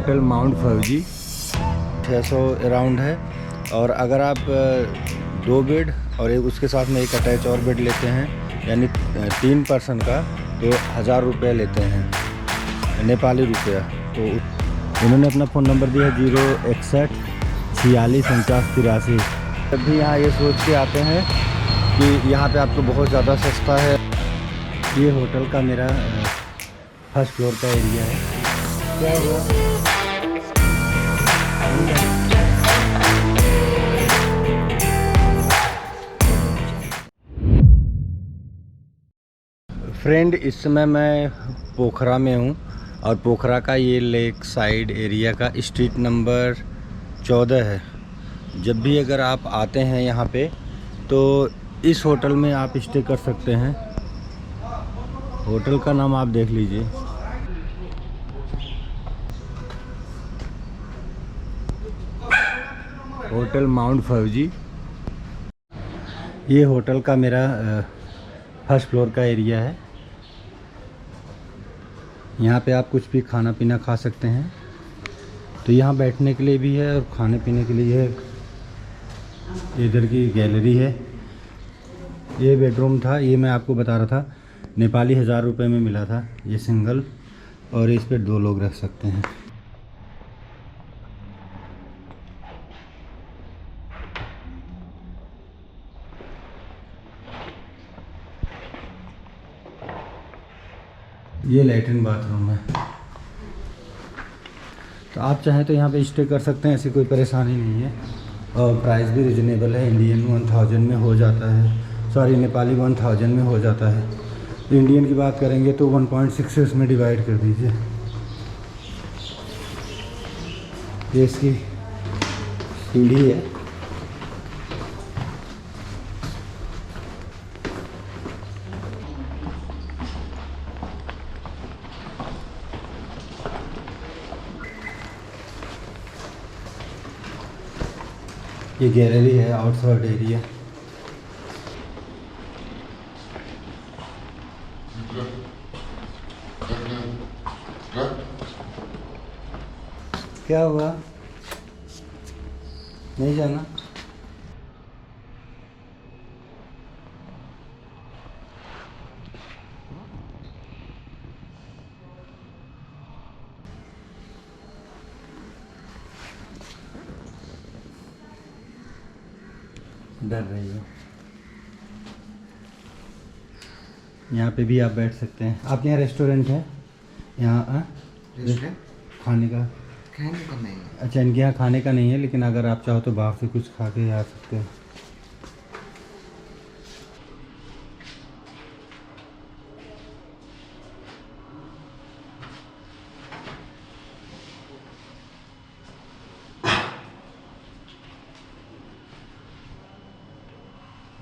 Hotel mount फौजी 600 around है। और अगर आप 2 बेड और एक उसके साथ में एक अटैच और बेड लेते हैं यानी 3 पर्सन का तो 1000 रुपये लेते हैं नेपाली रुपया। तो इन्होंने अपना फ़ोन नंबर दिया है 061 46 49 83। जब भी यहाँ ये सोच के आते हैं कि यहाँ पे आपको बहुत ज़्यादा सस्ता है। ये होटल का मेरा फर्स्ट फ्लोर का एरिया है। क्या हुआ? फ्रेंड, इस समय मैं पोखरा में हूँ और पोखरा का ये लेक साइड एरिया का स्ट्रीट नंबर 14 है। जब भी अगर आप आते हैं यहाँ पे तो इस होटल में आप स्टे कर सकते हैं। होटल का नाम आप देख लीजिए। होटल माउंट फौजी। ये होटल का मेरा फर्स्ट फ्लोर का एरिया है। यहाँ पे आप कुछ भी खाना पीना खा सकते हैं। तो यहाँ बैठने के लिए भी है और खाने पीने के लिए इधर की गैलरी है। ये बेडरूम था, ये मैं आपको बता रहा था नेपाली 1000 रुपये में मिला था। ये सिंगल और इस पे 2 लोग रख सकते हैं। ये लैट्रिन बाथरूम है। तो आप चाहें तो यहाँ पे स्टे कर सकते हैं, ऐसी कोई परेशानी नहीं है। और प्राइस भी रिजनेबल है। इंडियन 1000 में हो जाता है, सॉरी नेपाली 1000 में हो जाता है। इंडियन की बात करेंगे तो 1.6 से उसमें डिवाइड कर दीजिए। ये इसकी सीढ़ी है। ये गैलरी है, आउटसाइड एरिया। क्या हुआ? नहीं जाना? डर रही हो? यहाँ पे भी आप बैठ सकते हैं। आपके यहाँ रेस्टोरेंट है? यहाँ खाने का नहीं है। अच्छा, इनके यहाँ खाने का नहीं है, लेकिन अगर आप चाहो तो बाहर से कुछ खा के आ सकते हो।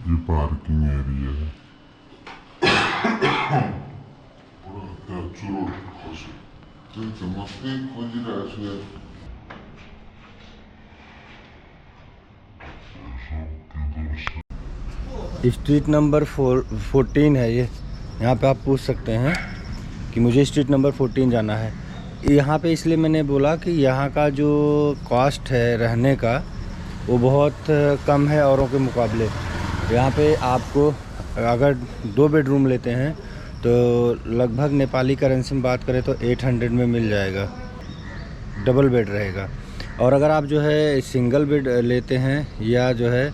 ये पार्किंग एरिया है। स्ट्रीट नंबर 14 है ये। यहाँ पे आप पूछ सकते हैं कि मुझे स्ट्रीट नंबर 14 जाना है। यहाँ पे इसलिए मैंने बोला कि यहाँ का जो कॉस्ट है रहने का वो बहुत कम है औरों के मुकाबले। यहाँ पे आपको अगर 2 बेडरूम लेते हैं तो लगभग नेपाली करेंसी में बात करें तो 800 में मिल जाएगा। डबल बेड रहेगा। और अगर आप जो है सिंगल बेड लेते हैं या जो है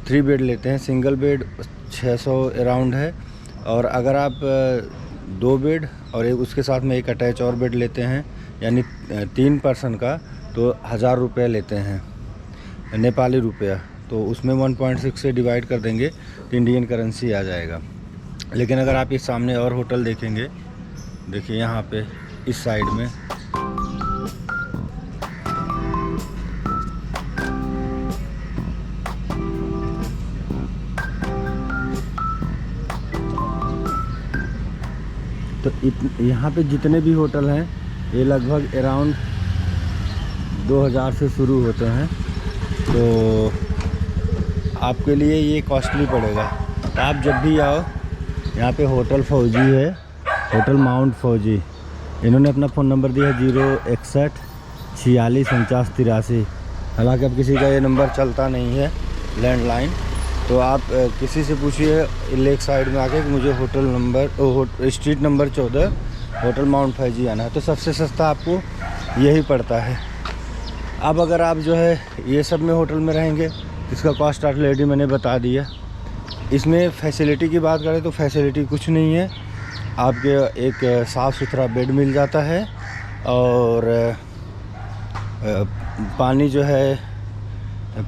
3 बेड लेते हैं, सिंगल बेड 600 अराउंड है। और अगर आप 2 बेड और एक उसके साथ में एक अटैच और बेड लेते हैं यानी 3 पर्सन का तो 1000 रुपये लेते हैं नेपाली रुपया। तो उसमें 1.6 से डिवाइड कर देंगे तो इंडियन करेंसी आ जाएगा। लेकिन अगर आप इस सामने और होटल देखेंगे, देखिए यहाँ पे इस साइड में तो यहाँ पे जितने भी होटल हैं ये लगभग अराउंड 2000 से शुरू होते हैं। तो आपके लिए ये कॉस्टली पड़ेगा। तो आप जब भी आओ, यहाँ पे होटल फौजी है, होटल माउंट फौजी। इन्होंने अपना फ़ोन नंबर दिया है 061 464983। हालांकि अब किसी का ये नंबर चलता नहीं है लैंडलाइन, तो आप किसी से पूछिए लेक साइड में आके कि मुझे hotel number street number 14 hotel mount फौजी आना है, तो सबसे सस्ता आपको यही पड़ता है। अब अगर आप जो है ये सब में होटल में रहेंगे, इसका कॉस्ट ऑलरेडी मैंने बता दिया। इसमें फैसिलिटी की बात करें तो फैसिलिटी कुछ नहीं है। आपके एक साफ़ सुथरा बेड मिल जाता है और पानी जो है,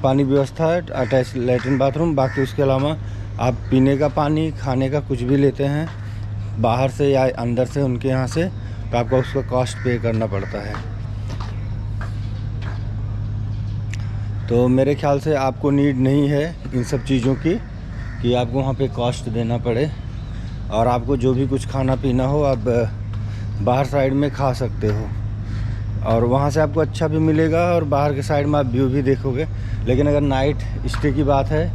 पानी व्यवस्था है, अटैच लेटरिन बाथरूम। बाकी उसके अलावा आप पीने का पानी, खाने का कुछ भी लेते हैं बाहर से या अंदर से उनके यहाँ से, तो आपको उसका कॉस्ट पे करना पड़ता है। तो मेरे ख्याल से आपको नीड नहीं है इन सब चीज़ों की कि आपको वहाँ पे कॉस्ट देना पड़े, और आपको जो भी कुछ खाना पीना हो आप बाहर साइड में खा सकते हो, और वहाँ से आपको अच्छा भी मिलेगा और बाहर के साइड में आप व्यू भी देखोगे। लेकिन अगर नाइट स्टे की बात है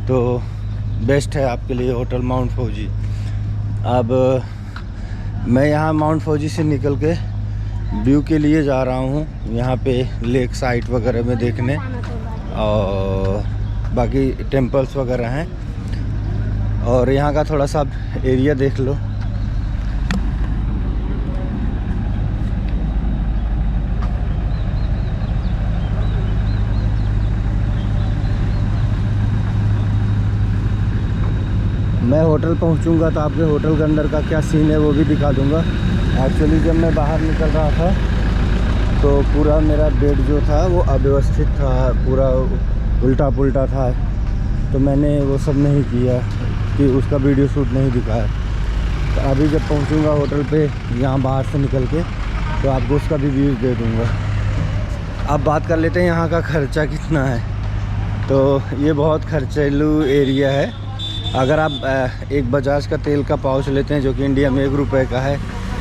तो बेस्ट है आपके लिए होटल माउंट फौजी। अब मैं यहाँ माउंट फौजी से निकल के व्यू के लिए जा रहा हूँ, यहाँ पे लेक साइट वगैरह में देखने, और बाकी टेम्पल्स वगैरह हैं, और यहाँ का थोड़ा सा एरिया देख लो। मैं होटल पहुँचूँगा तो आपके होटल के अंदर का क्या सीन है वो भी दिखा दूँगा। एक्चुअली जब मैं बाहर निकल रहा था तो पूरा मेरा बेड जो था वो अव्यवस्थित था, पूरा उल्टा पुल्टा था, तो मैंने वो सब नहीं किया कि उसका वीडियो शूट नहीं दिखाया। तो अभी जब पहुंचूंगा होटल पे यहाँ बाहर से निकल के, तो आपको उसका भी व्यूज़ दे दूँगा। अब बात कर लेते हैं यहाँ का ख़र्चा कितना है। तो ये बहुत खर्चीलू एरिया है। अगर आप एक बजाज का तेल का पाउच लेते हैं जो कि इंडिया में 1 रुपये का है,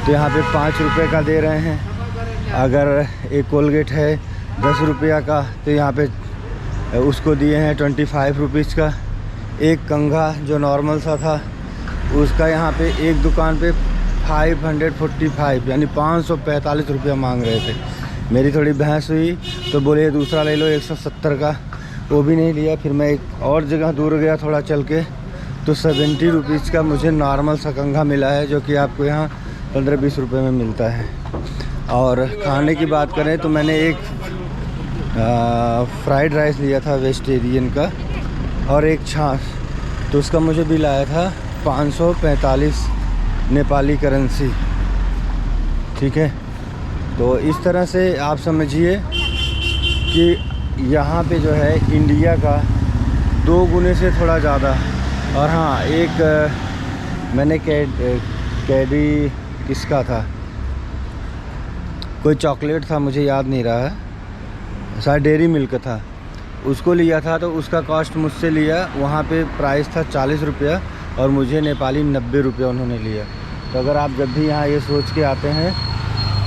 तो यहाँ पे 5 रुपये का दे रहे हैं। अगर एक कोलगेट है 10 रुपया का, तो यहाँ पे उसको दिए हैं 25 रुपीज़ का। एक कंघा जो नॉर्मल सा था उसका यहाँ पे एक दुकान पे 545 यानी 545 रुपया मांग रहे थे। मेरी थोड़ी बहस हुई तो बोले दूसरा ले लो 170 का, वो भी नहीं लिया। फिर मैं एक और जगह दूर गया थोड़ा चल के, तो 70 रुपीज़ का मुझे नॉर्मल सा कंघा मिला है, जो कि आपको यहाँ 15-20 रुपये में मिलता है। और खाने की बात करें तो मैंने एक फ्राइड राइस लिया था वेजिटेरियन का, और एक छाछ, तो उसका मुझे बिल आया था 545 नेपाली करेंसी। ठीक है, तो इस तरह से आप समझिए कि यहाँ पे जो है इंडिया का 2 गुने से थोड़ा ज़्यादा। और हाँ, एक मैंने कैडी किसका था, कोई चॉकलेट था, मुझे याद नहीं रहा है, शायद डेयरी मिल्क था, उसको लिया था। तो उसका कॉस्ट मुझसे लिया, वहाँ पे प्राइस था 40 रुपया और मुझे नेपाली 90 रुपया उन्होंने लिया। तो अगर आप जब भी यहाँ ये सोच के आते हैं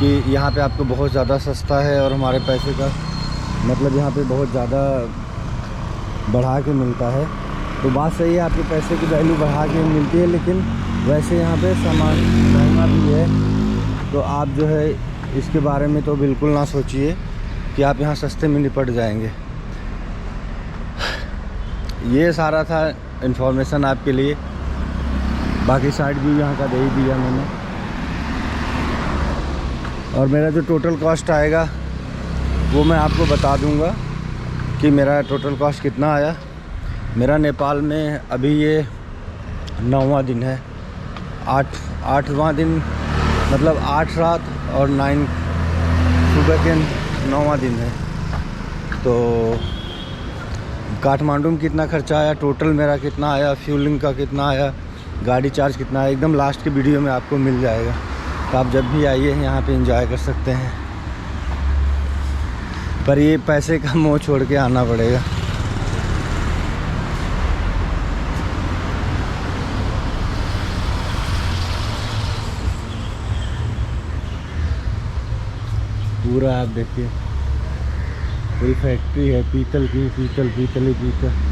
कि यहाँ पे आपको बहुत ज़्यादा सस्ता है और हमारे पैसे का मतलब यहाँ पे बहुत ज़्यादा बढ़ा के मिलता है, तो बात सही है, आपके पैसे की वैल्यू बढ़ा के मिलती है, लेकिन वैसे यहाँ पे सामान महंगा भी है। तो आप जो है इसके बारे में तो बिल्कुल ना सोचिए कि आप यहाँ सस्ते में निपट जाएंगे। ये सारा था इन्फॉर्मेशन आपके लिए, बाकी साइड भी यहाँ का दे ही दिया मैंने। और मेरा जो टोटल कॉस्ट आएगा वो मैं आपको बता दूंगा कि मेरा टोटल कॉस्ट कितना आया। मेरा नेपाल में अभी ये 9वां दिन है, 8वां दिन, मतलब 8 रात और 9 सुबह के 9वां दिन है। तो काठमांडू में कितना खर्चा आया, टोटल मेरा कितना आया, फ्यूलिंग का कितना आया, गाड़ी चार्ज कितना आया, एकदम लास्ट के वीडियो में आपको मिल जाएगा। तो आप जब भी आइए यहाँ पे एंजॉय कर सकते हैं, पर ये पैसे का मोह छोड़ के आना पड़ेगा। पूरा आप देखिए, पूरी फैक्ट्री है पीतल की, पीतल पीतल ही पीतल।